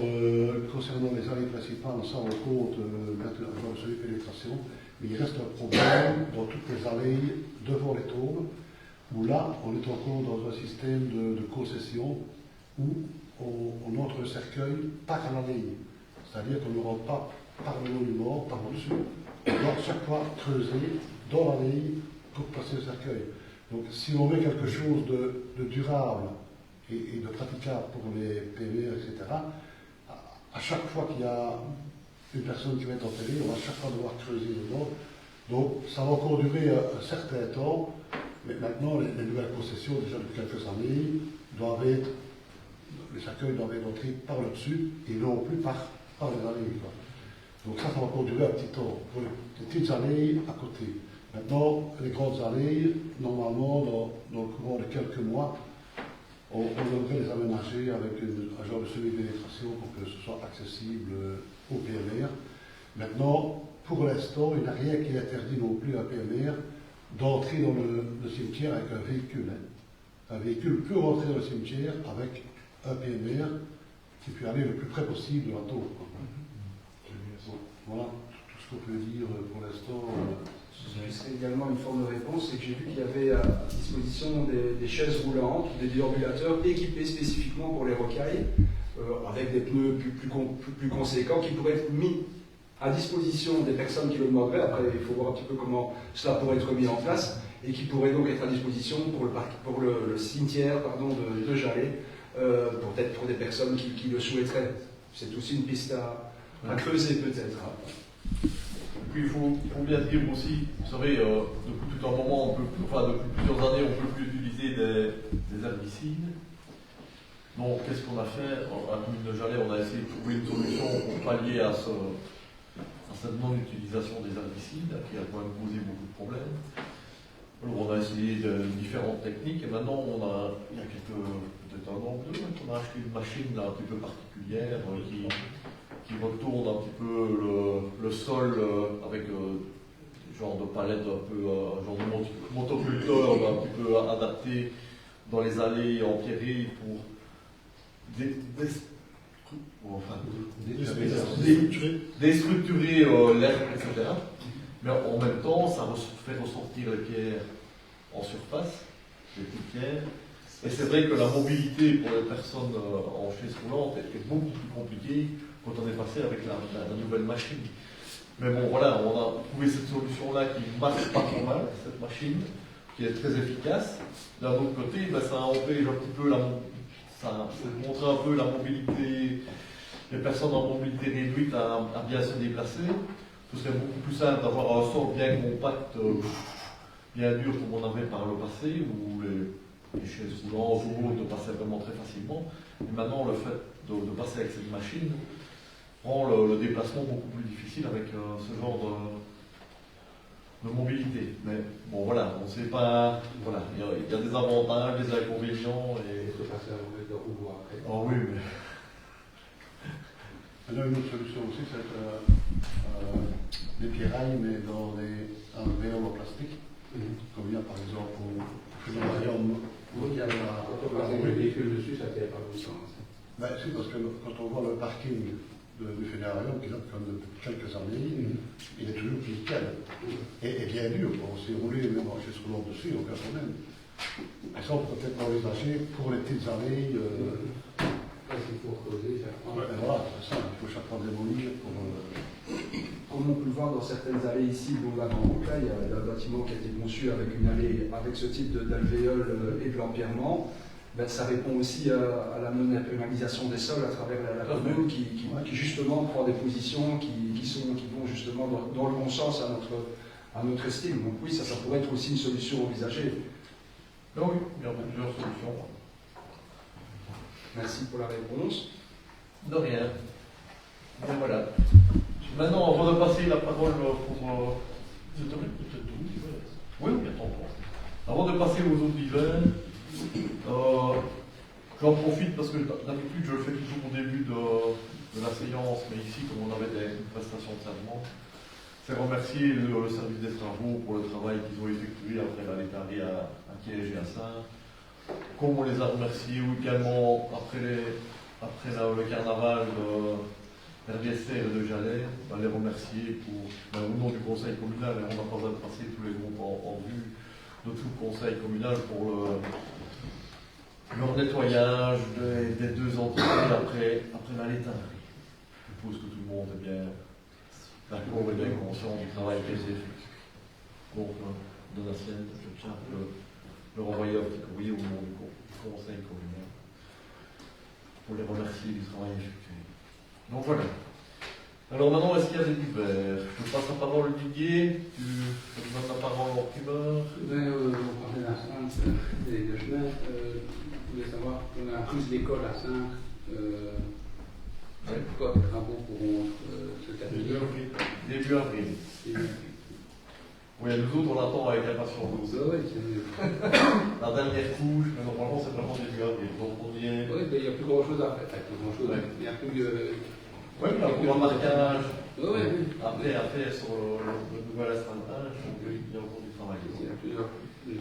concernant les allées principales, ça on compte mettre un genre de semi-pénétration. Mais il reste un problème dans toutes les allées devant les tombes, où là, on est encore dans un système de concession où on entre le cercueil par la ligne. C'est-à-dire qu'on ne rentre pas par le monument, par au-dessus. On doit chaque fois creuser dans la ligne pour placer le cercueil. Donc si on met quelque chose de durable et de praticable pour les PV, etc., à chaque fois qu'il y a une personne qui va être enterrée, on va à chaque fois devoir creuser dedans. Donc ça va encore durer un certain temps, mais maintenant les nouvelles concessions, déjà depuis quelques années, les cercueils doivent être entrés par le dessus et non plus par les allées. Donc ça va encore durer un petit temps. Pour les petites allées à côté. Maintenant, les grandes allées, normalement, dans le courant de quelques mois, on devrait les aménager avec un genre de semi-pénétration pour que ce soit accessible au PMR. Maintenant, pour l'instant, il n'y a rien qui interdit non plus à PMR d'entrer dans le cimetière avec un véhicule. Un véhicule peut rentrer dans le cimetière avec un PMR qui peut aller le plus près possible de la tombe. Voilà tout ce qu'on peut dire pour l'instant. C'est également une forme de réponse, c'est que j'ai vu qu'il y avait à disposition des chaises roulantes, des déambulateurs équipés spécifiquement pour les rocailles, avec des pneus plus conséquents qui pourraient être mis à disposition des personnes qui le demanderaient. Après, il faut voir un petit peu comment cela pourrait être mis en place, et qui pourraient donc être à disposition pour le cimetière de Jalais, peut-être pour des personnes qui le souhaiteraient. C'est aussi une piste à creuser peut-être. Puis il faut bien dire aussi, vous savez, depuis tout un moment, depuis plusieurs années, on ne peut plus utiliser des herbicides. Donc qu'est-ce qu'on a fait? À la commune de Jalais, on a essayé de trouver une solution pour pallier à cette non-utilisation des herbicides, qui a quand même posé beaucoup de problèmes. Alors on a essayé différentes techniques, et maintenant il y a peut-être un an ou deux, on a acheté une machine là, un petit peu particulière qui retourne un petit peu le sol avec genre de palette, un genre de motoculteur un petit peu adapté dans les allées empierrées pour déstructurer l'herbe, etc. Mais en même temps, ça fait ressortir les pierres en surface, les petites pierres. Et c'est vrai que la mobilité pour les personnes en chaise roulante est beaucoup plus compliquée quand on est passé avec la nouvelle machine. Mais bon, voilà, on a trouvé cette solution-là qui marche pas trop mal, cette machine, qui est très efficace. D'un autre côté, ben, ça empêche un petit peu ça montre un peu la mobilité, les personnes en mobilité réduite à bien se déplacer. Ce serait beaucoup plus simple d'avoir un sol bien compact, bien dur comme on avait par le passé, où les chaises roulantes ou autres passaient vraiment très facilement. Et maintenant, le fait de passer avec cette machine rend le déplacement beaucoup plus difficile avec ce genre de mobilité. Mais bon, voilà, on ne sait pas. Voilà, il y a des avantages, des inconvénients. Et... Il faut passer à l'envers de roue après. Oh oui, mais. Maintenant, une autre solution aussi, c'est des pierrailles, mais dans un verre en plastique, comme il y a par exemple au Fédérarium. Oui, il y a le véhicule dessus, ça ne tient pas longtemps. Ben, si, parce que quand on voit le parking du Fédérarium, qui date comme de quelques années, il est toujours nickel. Et bien dur, on s'est roulé, même en chaise roulante dessus, aucun problème. Et ça, on peut peut-être l'envisager pour les petites années. Il faut creuser, ça prend. Voilà, c'est ça, il faut chaque fois démolir pour. Comme on peut le voir dans certaines allées ici, dont la Grande Route, là, il y a un bâtiment qui a été conçu avec une allée avec ce type d'alvéole et de l'empierrement. Ben, ça répond aussi à la non-imperméabilisation des sols à travers la commune qui justement prend des positions qui vont justement dans le bon sens à notre estime. Donc oui, ça pourrait être aussi une solution envisagée. Oui, il y a plusieurs solutions. Merci pour la réponse. De rien. Bien voilà. Maintenant, avant de passer la parole pour... Oui, il y a 30 ans. Avant de passer aux autres divers, j'en profite parce que d'habitude je le fais toujours au début de la séance, mais ici, comme on avait une prestation de serment, c'est remercier le service des travaux pour le travail qu'ils ont effectué après la léthargie à Kiège et à Saint. Comme on les a remerciés également après le carnaval d'Herbiester et de Jalais, les remercier au nom du conseil communal, et on n'a pas besoin de passer tous les groupes en vue de tout le conseil communal pour leur nettoyage des deux entités après la léthargie. Je suppose que tout le monde est bien d'accord et bien conscient du travail qu'ils effectuent. Donc, Donatienne, je tiens à leur envoyer un petit courrier au nom du conseil communal pour les remercier du travail effectué. Donc voilà. Alors maintenant, est-ce qu'il y a des divers? Je passe la parole à Didier, tu donnes la parole en primeur. On parlait de la Sainte et de chemin. Je voulais savoir, on a plus d'écoles à Sainte. Quand les travaux pourront se terminer? Début avril. Oui, nous autres, on attend avec impatience. La dernière couche, mais normalement, c'est vraiment début avril. Donc on y est. Oui, mais il n'y a plus grand-chose à faire. Il n'y a plus. Oui, mais il y a un marquage. Oui. Après, à faire sur le nouvel asphaltage, il y a encore du travail. Il y a plusieurs.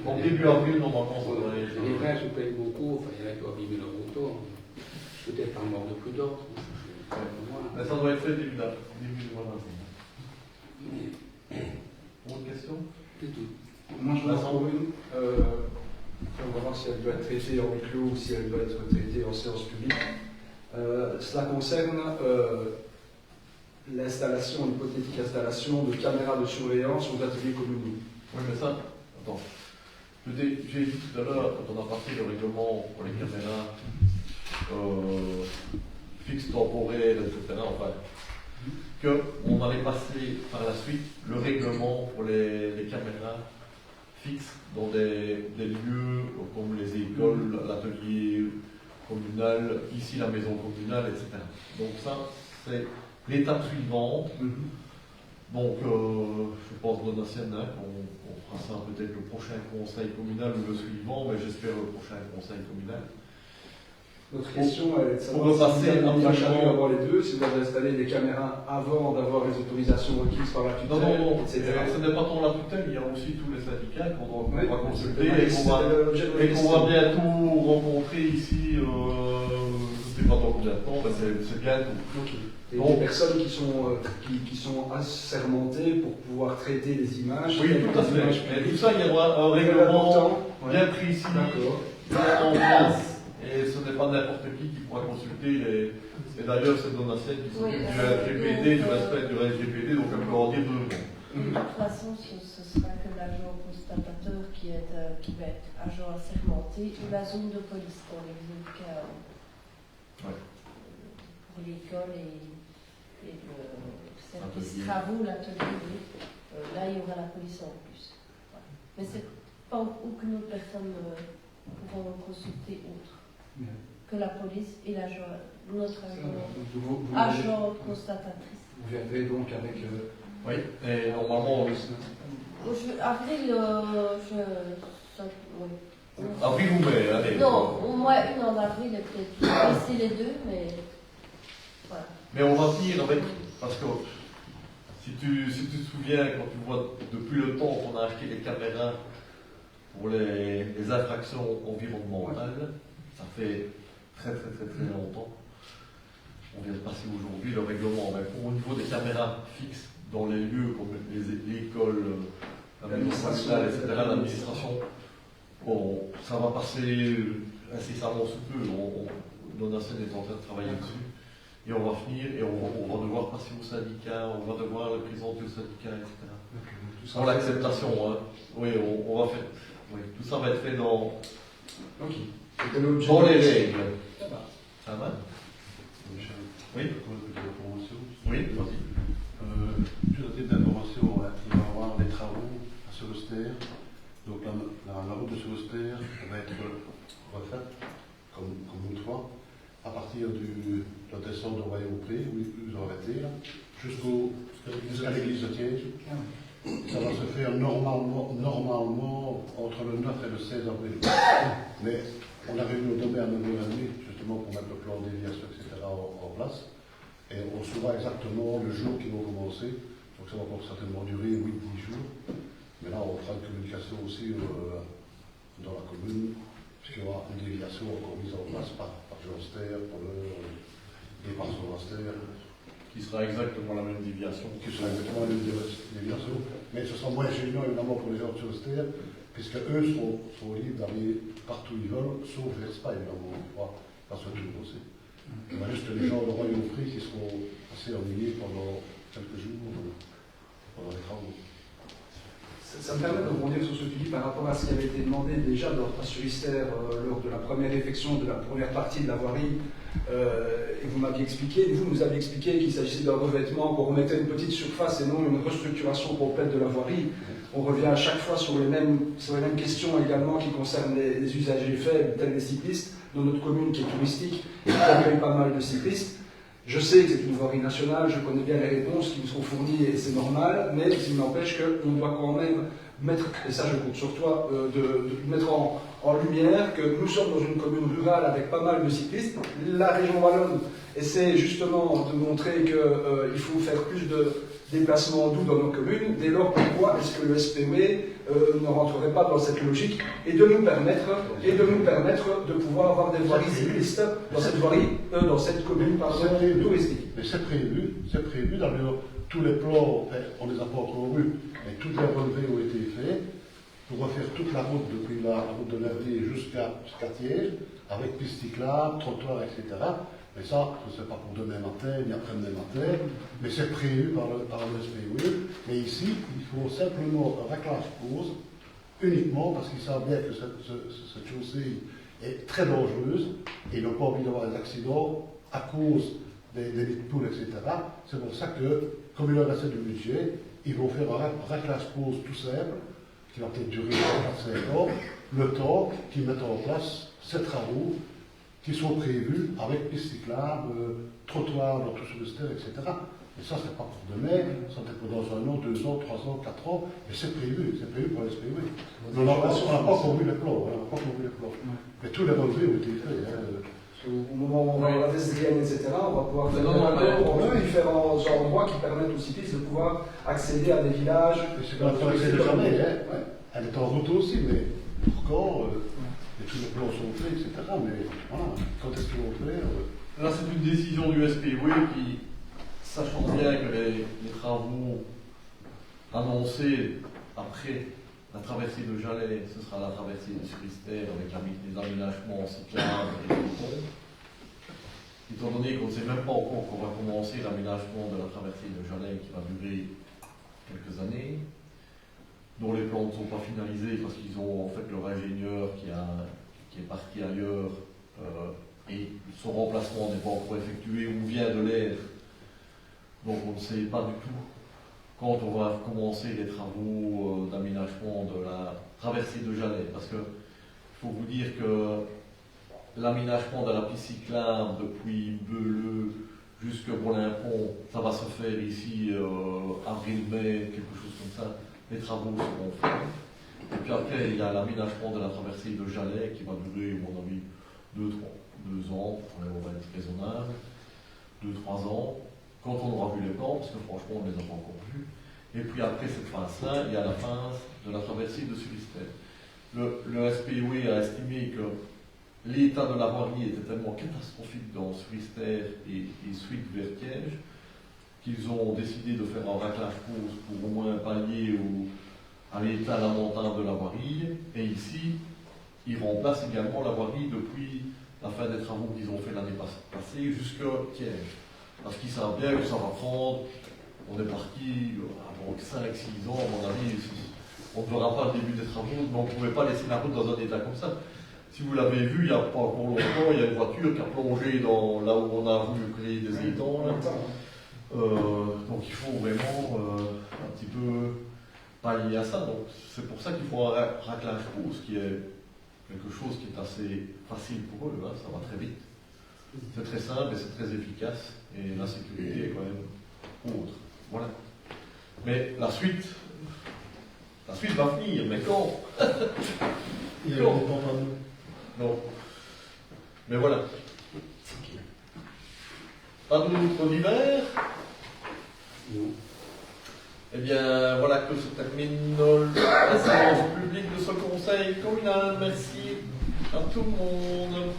En début avril, normalement, ça devrait être. Les vrais se payent beaucoup, enfin, il y en a qui doivent abîmer leur moto. Peut-être par mort de plus d'autres. Mais ça doit être fait début du mois d'avril. Autre question? C'est tout. Moi, je vais en trouver une. On va voir si elle doit être traitée en clos ou si elle doit être traitée en séance publique. Cela concerne l'installation, l'hypothétique installation de caméras de surveillance aux ateliers communaux. Oui, mais ça, attends. J'ai dit tout à l'heure, quand on a parlé le règlement pour les caméras fixes, temporelles, etc., enfin, qu'on allait passer par la suite le règlement pour les caméras fixes dans des lieux comme les écoles, l'atelier communal, ici la maison communale, etc. Donc ça, c'est l'étape suivante. Donc, je pense, Donatienne, qu'on fera ça peut-être le prochain conseil communal ou le suivant, mais j'espère le prochain conseil communal. Notre question est de savoir repasser si vous avez rapidement avoir les deux, si vous avez installé des caméras avant d'avoir les autorisations requises par la tutelle, etc. Ce n'est pas tant la tutelle, il y a aussi tous les syndicats qu'on va consulter et qu'on va bientôt rencontrer ici, je ne sais pas dans combien de temps, c'est bientôt. Et des personnes qui sont assermentées pour pouvoir traiter les images. Oui, tout à fait. Et tout ça, il y aura un règlement bien précis, bien en place. Et ce n'est pas n'importe qui pourra consulter Et d'ailleurs, c'est Donatienne qui s'occupe du RGPD, du respect du RGPD, donc elle peut en dire 2 mots. De toute façon, ce sera que l'agent constatateur qui va être agent assermenté ou la zone de police dans les autres cas pour l'école et le service travaux, l'atelier. Là, il y aura la police en plus. Voilà. Mais c'est pas aucune autre personne pourra consulter autre que la police et notre agent constatatrice. Vous viendrez donc avec. Oui, et normalement. Avril, Avril ou mai, allez. Non, au moins une en avril et peut-être laisser les deux, mais voilà. Mais on va finir avec. Parce que si tu te souviens, quand tu vois depuis le temps qu'on a acheté les caméras pour les infractions environnementales, ça fait très longtemps. On vient de passer aujourd'hui le règlement. Mais au niveau des caméras fixes dans les lieux comme l'école, l'administration, etc., l'administration, bon, ça va passer incessamment sous peu. Donatienne est en train de travailler dessus. Et on va finir et on va devoir passer au syndicat, on va devoir le présenter au syndicat, etc. Pour l'acceptation, hein. Oui, on va faire. Oui, tout ça va être fait dans les règles. Ça va? Oui. Oui, vas-y. Juste un type d'information, il va y avoir des travaux à Solostère. Donc la route de Solostère va être refaite, comme une fois, à partir de la descente de Royaume-Pré, où ils ont arrêté, jusqu'à l'église de Thiège. Ça va se faire normalement entre le 9 et le 16 avril. Mais on a réuni au domaine à 9h30, justement pour mettre le plan de déviation, etc. en place. Et on saura exactement le jour qu'ils vont commencer. Donc ça va certainement durer 8-10 jours. Mais là, on fera une communication aussi dans la commune, puisqu'il y aura une déviation encore mise en place par Joster, et par Solostère. Qui sera exactement la même déviation. Qui sera exactement la même déviation. Mais ce sera moins gênant évidemment pour les gens de Solostère, puisque eux sont libres d'aller partout où ils veulent, sauf l'Espagne évidemment, on pourra pas se tout aussi. Il y a juste les gens de Royaume-Prix qui seront assez ennuyés pendant quelques jours pendant les travaux. Ça me permet de rebondir sur ce que tu dis par rapport à ce qui avait été demandé déjà par Surister lors de la première réflexion de la première partie de la voirie. Et vous m'aviez expliqué, vous nous aviez expliqué qu'il s'agissait d'un revêtement pour remettre une petite surface et non une restructuration complète de la voirie. On revient à chaque fois sur les mêmes questions également qui concernent les usagers faibles, tels les cyclistes, dans notre commune qui est touristique et qui accueille pas mal de cyclistes. Je sais que c'est une voirie nationale, je connais bien les réponses qui nous sont fournies et c'est normal, mais il n'empêche qu'on doit quand même mettre, et ça je compte sur toi, de mettre en lumière que nous sommes dans une commune rurale avec pas mal de cyclistes. La région wallonne essaie justement de montrer qu'il faut faire plus de déplacements doux dans nos communes. Dès lors, pourquoi est-ce que le SPW ne rentrerait pas dans cette logique et de nous permettre de pouvoir avoir des voiries cyclistes dans cette commune touristique. Mais c'est prévu dans tous les plans, on les a pas encore vus, mais tous les relevés ont été faits pour refaire toute la route depuis la route de Verdier jusqu'à Thiège, avec piste cyclable, trottoir, etc. Mais ça, ce n'est pas pour demain matin, ni après-demain matin, mais c'est prévu par le SPW. Mais ici, il faut simplement un raclage pause, uniquement parce qu'ils savent bien que cette chaussée est très dangereuse et ils n'ont pas envie d'avoir des accidents à cause des nids de poules, etc. C'est pour ça que, comme il leur reste du budget, ils vont faire un raclage pause tout simple, qui va peut-être durer 4-5 ans, le temps qu'ils mettent en place ces travaux qui sont prévus avec piste cyclable, trottoir dans tout Solostère, etc. Et ça, c'est pas pour demain, ça peut être dans 1 an, 2 ans, 3 ans, 4 ans, mais c'est prévu pour les SPW. On n'a pas encore vu les plans, mais tous les relevés ont été faits. Au moment où on va avoir des SDN, etc., on va pouvoir faire dans différents endroits qui permettent aux cyclistes de pouvoir accéder à des villages. C'est pas accéder jamais, elle est en route aussi, mais pour quand et tous les plans sont faits, etc. Mais voilà, quand est-ce qu'ils vont faire Là, c'est une décision du SPW qui, sachant bien que les travaux annoncés après la traversée de Jalais, ce sera la traversée de Surister avec les aménagements cyclables et les ponts. étant donné qu'on ne sait même pas encore qu'on va commencer l'aménagement de la traversée de Jalais qui va durer quelques années, dont les plans ne sont pas finalisés parce qu'ils ont en fait leur ingénieur qui est parti ailleurs et son remplacement n'est pas encore effectué ou vient de l'être. Donc on ne sait pas du tout quand on va commencer les travaux d'aménagement de la traversée de Jalais. Parce que il faut vous dire que l'aménagement de la piste cyclable depuis Beuleux jusqu'à Bourlimpont, ça va se faire ici avril-mai, quelque chose comme ça. Les travaux seront faits. Et puis après, il y a l'aménagement de la traversée de Jalais qui va durer, à mon avis, 2 ans, on va être raisonnable, 2-3 ans, quand on aura vu les plans, parce que franchement, on ne les a pas encore vus. Et puis après cette phase-là, il y a la phase de la traversée de Sulistère. Le SPOE a estimé que l'état de la voirie était tellement catastrophique dans Sulistère et suite vers Tiège qu'ils ont décidé de faire un raclage pause pour au moins pallier à l'état lamentable de la voirie. Et ici, ils remplacent également la voirie depuis la fin des travaux qu'ils ont fait l'année passée jusqu'à Tiège. Parce qu'ils savent bien que ça va prendre, on est parti avant 5-6 ans, à mon avis, on ne verra pas le début des travaux, mais on ne pouvait pas laisser la route dans un état comme ça. Si vous l'avez vu, il n'y a pas encore longtemps, il y a une voiture qui a plongé là où on a voulu créer des étangs. Donc il faut vraiment un petit peu pallier à ça. Donc c'est pour ça qu'il faut un raclage pause, qui est quelque chose qui est assez facile pour eux, hein, ça va très vite. C'est très simple et c'est très efficace, et la sécurité est quand même autre. Voilà. Mais la suite va venir, mais quand? Il ne dépend pas de nous. Non. Mais voilà. Pas d'autres divers? Non. Eh bien, voilà que se termine la séance publique de ce conseil communal. Merci à tout le monde.